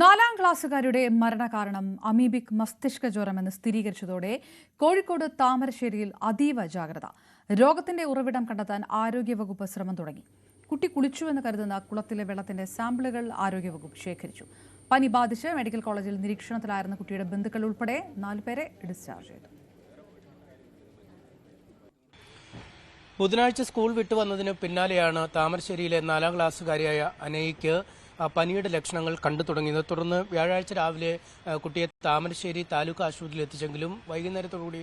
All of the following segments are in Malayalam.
നാലാം ക്ലാസ്സുകാരുടെ മരണകാരണം അമീബിക് മസ്തിഷ്ക ജ്വരമെന്ന് സ്ഥിരീകരിച്ചതോടെ കോഴിക്കോട് താമരശ്ശേരിയിൽ അതീവ ജാഗ്രത. രോഗത്തിന്റെ ഉറവിടം കണ്ടെത്താൻ ആരോഗ്യവകുപ്പ് ശ്രമം തുടങ്ങി. കുട്ടി കുളിച്ചുവെന്ന് കരുതുന്ന കുളത്തിലെ വെള്ളത്തിന്റെ സാമ്പിളുകൾ ആരോഗ്യവകുപ്പ് ശേഖരിച്ചു. പനി ബാധിച്ച് മെഡിക്കൽ കോളേജിൽ നിരീക്ഷണത്തിലായിരുന്ന കുട്ടിയുടെ ബന്ധുക്കൾ ഉൾപ്പെടെ 4 പേരെ ഡിസ്ചാർജ് ചെയ്തു. ബുധനാഴ്ച സ്കൂൾ വിട്ടുവന്നതിന് പിന്നാലെയാണ് താമരശ്ശേരിയിലെ 4ാം ക്ലാസ്സുകാരിയായ അനയ്ക്ക് പനിയുടെ ലക്ഷണങ്ങൾ കണ്ടു തുടങ്ങിയത്. തുടർന്ന് വ്യാഴാഴ്ച രാവിലെ കുട്ടിയെ താമരശ്ശേരി താലൂക്ക് ആശുപത്രിയിൽ എത്തിച്ചെങ്കിലും വൈകുന്നേരത്തോടുകൂടി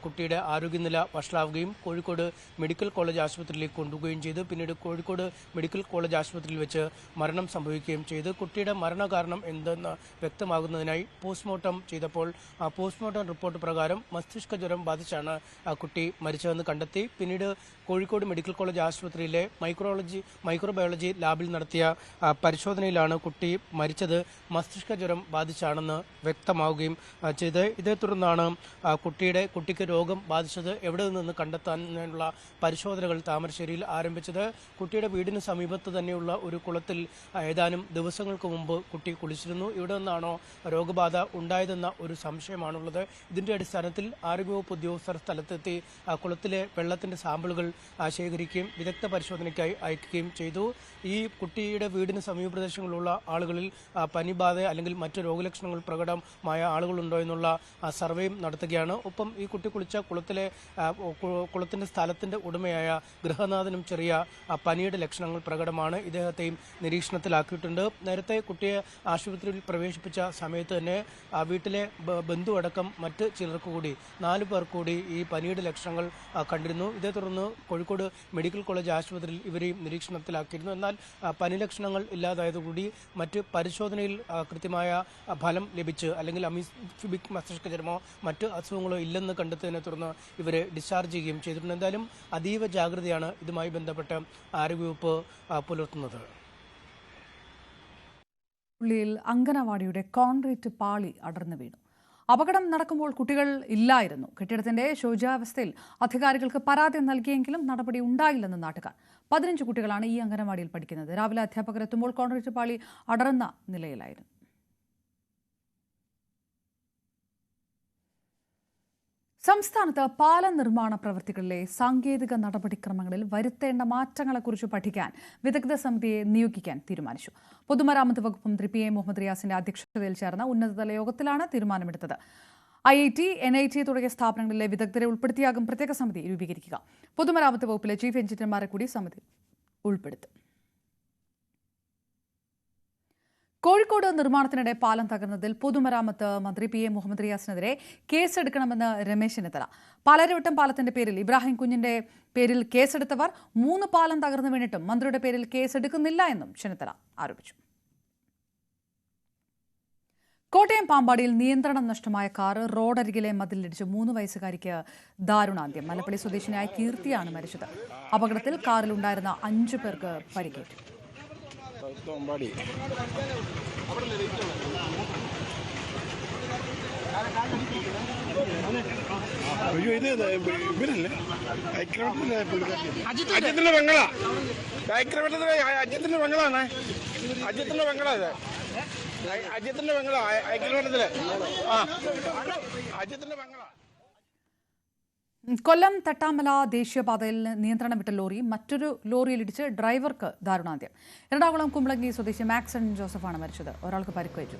കുട്ടിയുടെ ആരോഗ്യനില വഷളാവുകയും കോഴിക്കോട് മെഡിക്കൽ കോളേജ് ആശുപത്രിയിലേക്ക് കൊണ്ടുപോവുകയും ചെയ്തു. പിന്നീട് കോഴിക്കോട് മെഡിക്കൽ കോളേജ് ആശുപത്രിയിൽ വെച്ച് മരണം സംഭവിക്കുകയും ചെയ്തു. കുട്ടിയുടെ മരണകാരണം എന്തെന്ന് വ്യക്തമാകുന്നതിനായി പോസ്റ്റ്മോർട്ടം ചെയ്തപ്പോൾ പോസ്റ്റ്മോർട്ടം റിപ്പോർട്ട് പ്രകാരം മസ്തിഷ്ക ജ്വരം ബാധിച്ചാണ് കുട്ടി മരിച്ചതെന്ന് കണ്ടെത്തി. പിന്നീട് കോഴിക്കോട് മെഡിക്കൽ കോളേജ് ആശുപത്രിയിലെ മൈക്രോബയോളജി ലാബിൽ നടത്തിയ പരിശോധനയിലാണ് കുട്ടി മരിച്ചത് മസ്തിഷ്ക ജ്വരം ബാധിച്ചാണെന്ന് വ്യക്തമാവുകയും ചെയ്ത്. ഇതേ തുടർന്നാണ് കുട്ടിക്ക് രോഗം ബാധിച്ചത് എവിടെ നിന്ന് കണ്ടെത്താനുള്ള പരിശോധനകൾ താമരശ്ശേരിയിൽ ആരംഭിച്ചത്. കുട്ടിയുടെ വീടിന് സമീപത്ത് തന്നെയുള്ള ഒരു കുളത്തിൽ ഏതാനും ദിവസങ്ങൾക്ക് മുമ്പ് കുട്ടി കുളിച്ചിരുന്നു. ഇവിടെ നിന്നാണോ രോഗബാധ ഉണ്ടായതെന്ന ഒരു സംശയമാണുള്ളത്. ഇതിന്റെ അടിസ്ഥാനത്തിൽ ആരോഗ്യവകുപ്പ് ഉദ്യോഗസ്ഥർ സ്ഥലത്തെത്തി കുളത്തിലെ വെള്ളത്തിന്റെ സാമ്പിളുകൾ ശേഖരിക്കുകയും വിദഗ്ധ പരിശോധനയ്ക്കായി അയക്കുകയും ചെയ്തു. ഈ കുട്ടിയുടെ വീടിന് സമീപ പ്രദേശങ്ങളിലുള്ള ആളുകളിൽ പനിബാധ അല്ലെങ്കിൽ മറ്റു രോഗലക്ഷണങ്ങൾ പ്രകടമായ ആളുകളുണ്ടോ എന്നുള്ള സർവേയും നടത്തുകയാണ്. ഒപ്പം ഈ കുട്ടി കുളിച്ച കുളത്തിന്റെ സ്ഥലത്തിന്റെ ഉടമയായ ഗൃഹനാഥനും ചെറിയ പനിയുടെ ലക്ഷണങ്ങൾ പ്രകടമാണ്. ഇദ്ദേഹത്തെയും നിരീക്ഷണത്തിലാക്കിയിട്ടുണ്ട്. നേരത്തെ കുട്ടിയെ ആശുപത്രിയിൽ പ്രവേശിപ്പിച്ച സമയത്ത് തന്നെ വീട്ടിലെ ബന്ധു അടക്കം മറ്റ് ചിലർക്ക് കൂടി 4 പേർ കൂടി ഈ പനിയുടെ ലക്ഷണങ്ങൾ കണ്ടിരുന്നു. ഇതേ തുടർന്ന് കോഴിക്കോട് മെഡിക്കൽ കോളേജ് ആശുപത്രിയിൽ ഇവരെയും നിരീക്ഷണത്തിലാക്കിയിരുന്നു. എന്നാൽ പനി ലക്ഷണങ്ങൾ ഇല്ലാതായതുകൂടി മറ്റ് പരിശോധനയിൽ കൃത്യമായ ഫലം ലഭിച്ച് അല്ലെങ്കിൽ അമീബിക് മസ്തിഷ്ക ജ്വരമോ മറ്റ് അസുഖങ്ങളോ ഇല്ലെന്ന് കണ്ടെത്തിയതിനെ തുടർന്ന് ഇവരെ ഡിസ്ചാർജ് ചെയ്യുകയും ചെയ്തിട്ടുണ്ട്. എന്തായാലും അതീവ ജാഗ്രതയാണ് ഇതുമായി ബന്ധപ്പെട്ട് ആരോഗ്യവകുപ്പ് പുലർത്തുന്നത്. പുള്ളിയിൽ അങ്കനവാടിയുടെ കോൺക്രീറ്റ് പാളി അടർന്നു വീണു. അപകടം നടക്കുമ്പോൾ കുട്ടികൾ ഇല്ലായിരുന്നു. കെട്ടിടത്തിന്റെ ശോചാവസ്ഥയിൽ അധികാരികൾക്ക് പരാതി നൽകിയെങ്കിലും നടപടി ഉണ്ടായില്ലെന്ന് നാട്ടുകാർ. 15 കുട്ടികളാണ് ഈ അംഗനവാടിയിൽ പഠിക്കുന്നത്. രാവിലെ അധ്യാപകർ എത്തുമ്പോൾ കോൺക്രീറ്റ് പാളി അടർന്ന നിലയിലായിരുന്നു. സംസ്ഥാനത്ത് പാലം നിർമ്മാണ പ്രവൃത്തികളിലെ സാങ്കേതിക നടപടിക്രമങ്ങളിൽ വരുത്തേണ്ട മാറ്റങ്ങളെക്കുറിച്ച് പഠിക്കാൻ വിദഗ്ധ സമിതിയെ നിയോഗിക്കാൻ തീരുമാനിച്ചു. പൊതുമരാമത്ത് വകുപ്പ് മന്ത്രി പി എ മുഹമ്മദ് റിയാസിന്റെ അധ്യക്ഷതയിൽ ചേർന്ന ഉന്നതതല യോഗത്തിലാണ് തീരുമാനമെടുത്തത്. IIT, NIT തുടങ്ങിയ സ്ഥാപനങ്ങളിലെ വിദഗ്ധരെ ഉൾപ്പെടുത്തിയാകും പ്രത്യേക സമിതി രൂപീകരിക്കുക. പൊതുമരാമത്ത് വകുപ്പിലെ ചീഫ് എഞ്ചിനീയർമാരെ കൂടി സമിതി ഉൾപ്പെടുത്തും. കോഴിക്കോട് നിർമ്മാണത്തിനിടെ പാലം തകർന്നതിൽ പൊതുമരാമത്ത് മന്ത്രി പി എ മുഹമ്മദ് റിയാസിനെതിരെ കേസെടുക്കണമെന്ന് രമേശ് ചെന്നിത്തല. പാലാരിവട്ടം പാലത്തിന്റെ പേരിൽ ഇബ്രാഹിം കുഞ്ഞിന്റെ പേരിൽ കേസെടുത്തവർ 3 പാലം തകർന്നു വീണിട്ടും മന്ത്രിയുടെ പേരിൽ കേസെടുക്കുന്നില്ല എന്നും ചെന്നിത്തല ആരോപിച്ചു. കോട്ടയം പാമ്പാടിയിൽ നിയന്ത്രണം നഷ്ടമായ കാർ റോഡരികിലെ മതിലിടിച്ച് 3 വയസ്സുകാരിക്ക് ദാരുണാന്ത്യം. മലപ്പള്ളി സ്വദേശിനിയായ കീർത്തിയാണ് മരിച്ചത്. അപകടത്തിൽ കാറിലുണ്ടായിരുന്ന 5 പേർക്ക് പരിക്കേറ്റു. അജിത്തിന്റെ പെങ്ങളാണ്. അജിത്തിന്റെ പെങ്ങളാണ്. കൊല്ലം തട്ടാമല ദേശീയപാതയിൽ നിയന്ത്രണം വിട്ട ലോറി മറ്റൊരു ലോറിയിലിടിച്ച് ഡ്രൈവർക്ക് ദാരുണാന്ത്യം. എറണാകുളം കുമ്പളങ്ങി സ്വദേശി മാക്സൺ ജോസഫാണ് മരിച്ചത്. ഒരാൾക്ക് പരിക്കേറ്റു.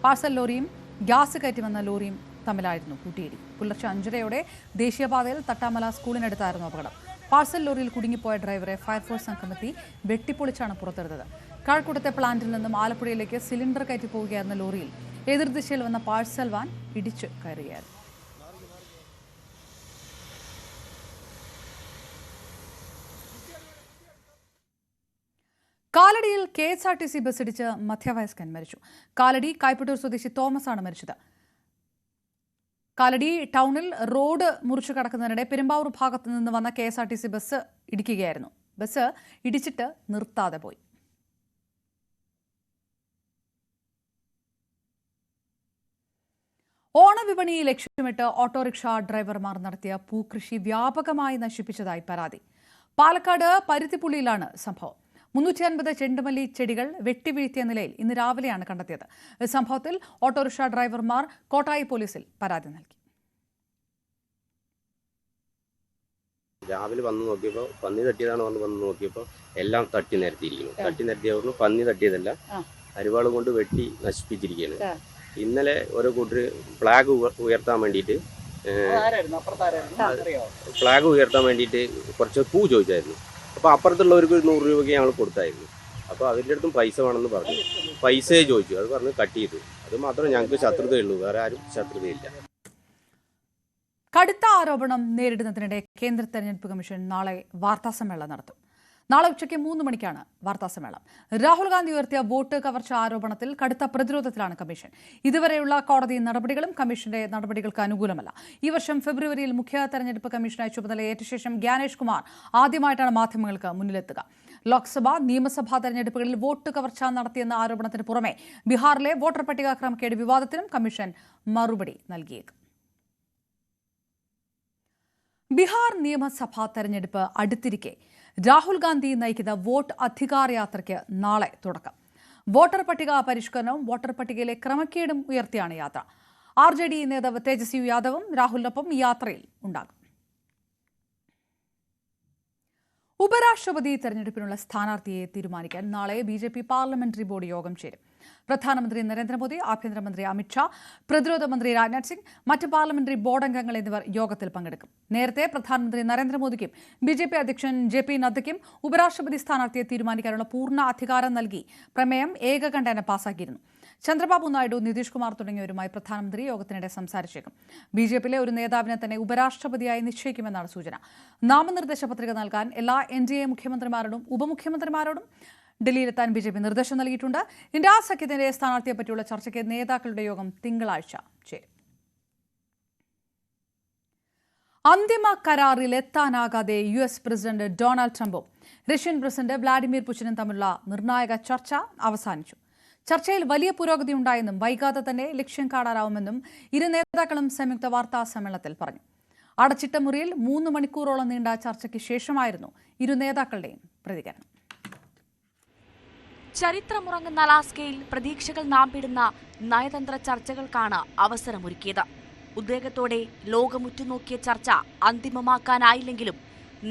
പാഴ്സൽ ലോറിയും ഗ്യാസ് കയറ്റി വന്ന ലോറിയും തമ്മിലായിരുന്നു കൂട്ടിയിടി. പുലർച്ചെ 5:30 ദേശീയപാതയിൽ തട്ടാമല സ്കൂളിനടുത്തായിരുന്നു അപകടം. പാഴ്സൽ ലോറിയിൽ കുടുങ്ങിപ്പോയ ഡ്രൈവറെ ഫയർഫോഴ്സ് സംഘമെത്തി വെട്ടിപ്പൊളിച്ചാണ് പുറത്തെടുത്തത്. കഴക്കൂട്ടത്തെ പ്ലാന്റിൽ നിന്നും ആലപ്പുഴയിലേക്ക് സിലിണ്ടർ കയറ്റി പോവുകയായിരുന്ന ലോറിയിൽ എതിർദിശയിൽ വന്ന പാഴ്സൽ വാൻ ഇടിച്ച് കയറുകയായിരുന്നു. കാലടിയിൽ KSRTC ബസ്സിടിച്ച് മധ്യവയസ്കൻ മരിച്ചു. കാലടി കായ്പട്ടൂർ സ്വദേശി തോമസ് ആണ് മരിച്ചത്. കാലടി ടൗണിൽ റോഡ് മുറിച്ചു കടക്കുന്നതിനിടെ പെരുമ്പാവൂർ ഭാഗത്തു നിന്ന് വന്ന KSRTC ബസ് ഇടിക്കുകയായിരുന്നു. ബസ് ഇടിച്ചിട്ട് നിർത്താതെ പോയി. ഓണവിപണി ലക്ഷ്യമിട്ട് ഓട്ടോറിക്ഷ ഡ്രൈവർമാർ നടത്തിയ പൂക്കൃഷി വ്യാപകമായി നശിപ്പിച്ചതായി പരാതി. പാലക്കാട് പരുത്തിപ്പുള്ളിയിലാണ് സംഭവം. 350 ചെണ്ടുമല്ലി ചെടികൾ വെട്ടിവീഴ്ത്തിയ നിലയിൽ ഇന്ന് രാവിലെയാണ് കണ്ടെത്തിയത്. സംഭവത്തിൽ ഓട്ടോറിക്ഷ ഡ്രൈവർമാർ കോട്ടായി പോലീസിൽ പരാതി നൽകി. രാവിലെ വന്ന് നോക്കിയപ്പോൾ പന്നി തട്ടിയതാണ് വന്ന് നോക്കിയപ്പോൾ എല്ലാം തട്ടി നിരത്തിയിരിക്കുന്നു. തട്ടി നിരത്തിയവർക്ക് പന്നി തട്ടിയതല്ല, അരിവാൾ കൊണ്ട് വെട്ടി നശിപ്പിച്ചിരിക്കുകയാണ്. ഇന്നലെ ഓരോ കൂട്ടർ ഫ്ലാഗ് ഉയർത്താൻ വേണ്ടിയിട്ട് കുറച്ച് പൂ ചോദിച്ചായിരുന്നു. അപ്പോൾ അപ്പുറത്തുള്ളവർക്ക് 100 രൂപയ്ക്ക് ഞങ്ങൾ കൊടുത്തായിരുന്നു. അപ്പോൾ അവരുടെ അടുത്തും പൈസ വേണമെന്ന് പറഞ്ഞു. പൈസയെ ചോദിച്ചു, അത് പറഞ്ഞ് കട്ട് ചെയ്തു. അത് മാത്രമേ ഞങ്ങൾക്ക് ശത്രുതയുള്ളൂ, വേറെ ആരും ശത്രുതയില്ല. കടുത്ത ആരോപണം നേരിടുന്നതിനിടെ കേന്ദ്ര തെരഞ്ഞെടുപ്പ് കമ്മീഷൻ നാളെ വാർത്താസമ്മേളനം നടത്തും. നാളെ ഉച്ചയ്ക്ക് 3 മണിക്കാണ് വാർത്താസമ്മേളനം. രാഹുൽ ഗാന്ധി ഉയർത്തിയ വോട്ട് കവർച്ച ആരോപണത്തിൽ കടുത്ത പ്രതിരോധത്തിലാണ് കമ്മീഷൻ. ഇതുവരെയുള്ള കോടതി നടപടികളും കമ്മീഷന്റെ നടപടികൾക്ക് അനുകൂലമല്ല. ഈ വർഷം ഫെബ്രുവരിയിൽ മുഖ്യ തെരഞ്ഞെടുപ്പ് കമ്മീഷനായി ചുമതലയേറ്റ ശേഷം ജ്ഞാനേഷ് കുമാർ ആദ്യമായിട്ടാണ് മാധ്യമങ്ങൾക്ക് മുന്നിലെത്തുക. ലോക്സഭ, നിയമസഭാ തെരഞ്ഞെടുപ്പുകളിൽ വോട്ട് കവർച്ച നടത്തിയെന്ന ആരോപണത്തിന് പുറമെ ബീഹാറിലെ വോട്ടർ പട്ടിക ക്രമക്കേട് വിവാദത്തിനും കമ്മീഷൻ മറുപടി നൽകിയേക്കും. ബീഹാർ നിയമസഭാ തെരഞ്ഞെടുപ്പ് അടുത്തിരിക്കെ രാഹുൽ ഗാന്ധി നയിക്കുന്ന വോട്ട് അധികാർ യാത്രയ്ക്ക് നാളെ തുടക്കം. വോട്ടർ പട്ടിക പരിഷ്കരണവും വോട്ടർ പട്ടികയിലെ ക്രമക്കേടും ഉയർത്തിയാണ് യാത്ര. RJD നേതാവ് തേജസ്വി യാദവും രാഹുലിനൊപ്പം ഈ യാത്രയിൽ ഉണ്ടാകും. ഉപരാഷ്ട്രപതി തെരഞ്ഞെടുപ്പിനുള്ള സ്ഥാനാർത്ഥിയെ തീരുമാനിക്കാൻ നാളെ BJP പാർലമെന്ററി ബോർഡ് യോഗം ചേരും. പ്രധാനമന്ത്രി നരേന്ദ്രമോദി, ആഭ്യന്തരമന്ത്രി അമിത്ഷാ, പ്രതിരോധ മന്ത്രി രാജ്നാഥ് സിംഗ്, മറ്റ് പാർലമെന്ററി ബോർഡ് അംഗങ്ങൾ എന്നിവർ യോഗത്തിൽ പങ്കെടുക്കും. നേരത്തെ പ്രധാനമന്ത്രി നരേന്ദ്രമോദിക്കും BJP അധ്യക്ഷൻ JP നദ്ദയ്ക്കും ഉപരാഷ്ട്രപതി സ്ഥാനാർത്ഥിയെ തീരുമാനിക്കാനുള്ള പൂർണ്ണ അധികാരം നൽകി പ്രമേയം ഏകകണ്ഠേന പാസാക്കിയിരുന്നു. ചന്ദ്രബാബു നായിഡു, നിതീഷ് കുമാർ തുടങ്ങിയവരുമായി പ്രധാനമന്ത്രി യോഗത്തിനിടെ സംസാരിച്ചേക്കും. BJPയിലെ ഒരു നേതാവിനെ തന്നെ ഉപരാഷ്ട്രപതിയായി നിശ്ചയിക്കുമെന്നാണ് സൂചന. നാമനിർദ്ദേശ പത്രിക നൽകാൻ എല്ലാ NDA മുഖ്യമന്ത്രിമാരോടും ഉപമുഖ്യമന്ത്രിമാരോടും ഡൽഹിയിലെത്താൻ BJP നിർദ്ദേശം നൽകിയിട്ടുണ്ട്. ഇന്ത്യ സഖ്യത്തിന്റെ സ്ഥാനാർത്ഥിയെ പറ്റിയുള്ള ചർച്ചയ്ക്ക് നേതാക്കളുടെ യോഗം തിങ്കളാഴ്ച ചേരും. അന്തിമ കരാറിൽ എത്താനാകാതെ US പ്രസിഡന്റ് ഡൊണാൾഡ് ട്രംപും റഷ്യൻ പ്രസിഡന്റ് വ്ളാഡിമിർ പുടിനും തമ്മിലുള്ള നിർണായക ചർച്ച അവസാനിച്ചു. ചർച്ചയിൽ വലിയ പുരോഗതി ഉണ്ടായെന്നും വൈകാതെ തന്നെ ലക്ഷ്യം കാണാനാവുമെന്നും ഇരു നേതാക്കളും സംയുക്ത വാർത്താ സമ്മേളനത്തിൽ പറഞ്ഞു. അടച്ചിട്ട മുറിയിൽ 3 മണിക്കൂറോളം നീണ്ട ചർച്ചയ്ക്ക് ശേഷമായിരുന്നു ഇരു നേതാക്കളുടെയും പ്രതികരണം. ചരിത്രമുറങ്ങുന്ന അലാസ്കയിൽ പ്രതീക്ഷകൾ നാമ്പിടുന്ന നയതന്ത്ര ചർച്ചകൾക്കാണ് അവസരമൊരുക്കിയത്. ഉദ്വേഗത്തോടെ ലോകമുറ്റുനോക്കിയ ചർച്ച അന്തിമമാക്കാനായില്ലെങ്കിലും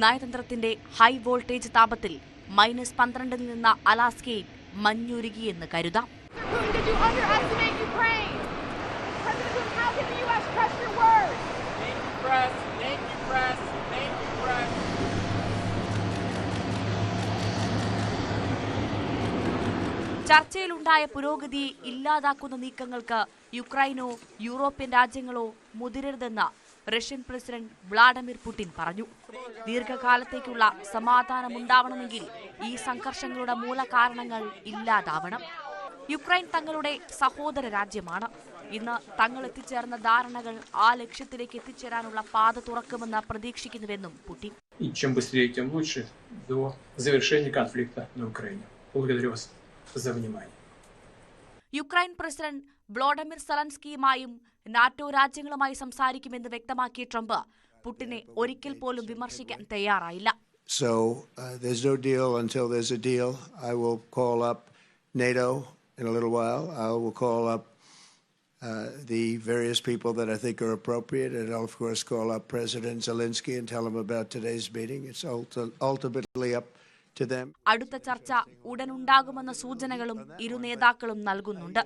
നയതന്ത്രത്തിന്റെ ഹൈ വോൾട്ടേജ് താപത്തിൽ -12 നിന്ന് അലാസ്കയിൽ മഞ്ഞുരുകിയെന്ന് കരുതാം. ചർച്ചയിലുണ്ടായ പുരോഗതി ഇല്ലാതാക്കുന്ന നീക്കങ്ങൾക്ക് യുക്രൈനോ യൂറോപ്യൻ രാജ്യങ്ങളോ മുതിരരുതെന്ന് റഷ്യൻ പ്രസിഡന്റ് വ്ളാഡിമിർ പുടിൻ പറഞ്ഞു. ദീർഘകാലത്തേക്കുള്ള സമാധാനമുണ്ടാവണമെങ്കിൽ ഈ സംഘർഷങ്ങളുടെ മൂലകാരണങ്ങൾ ഇല്ലാതാവണം. യുക്രൈൻ തങ്ങളുടെ സഹോദര രാജ്യമാണ്. ഇന്ന് തങ്ങൾ എത്തിച്ചേർന്ന ധാരണകൾ ആ ലക്ഷ്യത്തിലേക്ക് എത്തിച്ചേരാനുള്ള പാത തുറക്കുമെന്ന് പ്രതീക്ഷിക്കുന്നുവെന്നും പുടിൻ. യുക്രൈൻ പ്രസിഡന്റ് വ്ളോഡിമിർ സെലൻസ്കിയുമായും നാറ്റോ രാജ്യങ്ങളുമായി സംസാരിക്കുമെന്ന് വ്യക്തമാക്കിയ ട്രംപ് പുടിനെ ഒരിക്കൽ പോലും വിമർശിക്കാൻ തയ്യാറായില്ല. So there's no deal until there's a deal. I will call up NATO in a little while. I will call up the various people that I think are appropriate, and I'll of course call up President Zelensky and tell him about today's meeting. It's ultimately up to them. അടുത്ത ചർച്ച ഉടനുണ്ടാകുമെന്ന സൂചനകളും ഇരു നേതാക്കളും നൽകുന്നുണ്ട്.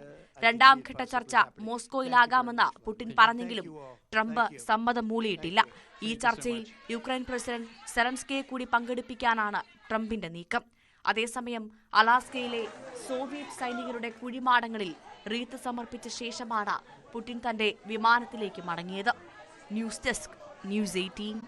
രണ്ടാം ഘട്ട ചർച്ച മോസ്കോയിലാകാമെന്ന് പുടിൻ പറഞ്ഞെങ്കിലും ട്രംപ് സമ്മതം മൂളിയിട്ടില്ല. ഈ ചർച്ചയിൽ യുക്രൈൻ പ്രസിഡന്റ് സെലൻസ്കിയെ കൂടി പങ്കെടുപ്പിക്കാനാണ് ട്രംപിന്റെ നീക്കം. അതേസമയം അലാസ്കയിലെ സോവിയറ്റ് സൈനികരുടെ കുഴിമാടങ്ങളിൽ റീത്ത് സമർപ്പിച്ച ശേഷമാണ് പുടിൻ തന്റെ വിമാനത്തിലേക്ക് മടങ്ങിയത്. News desk, News 18.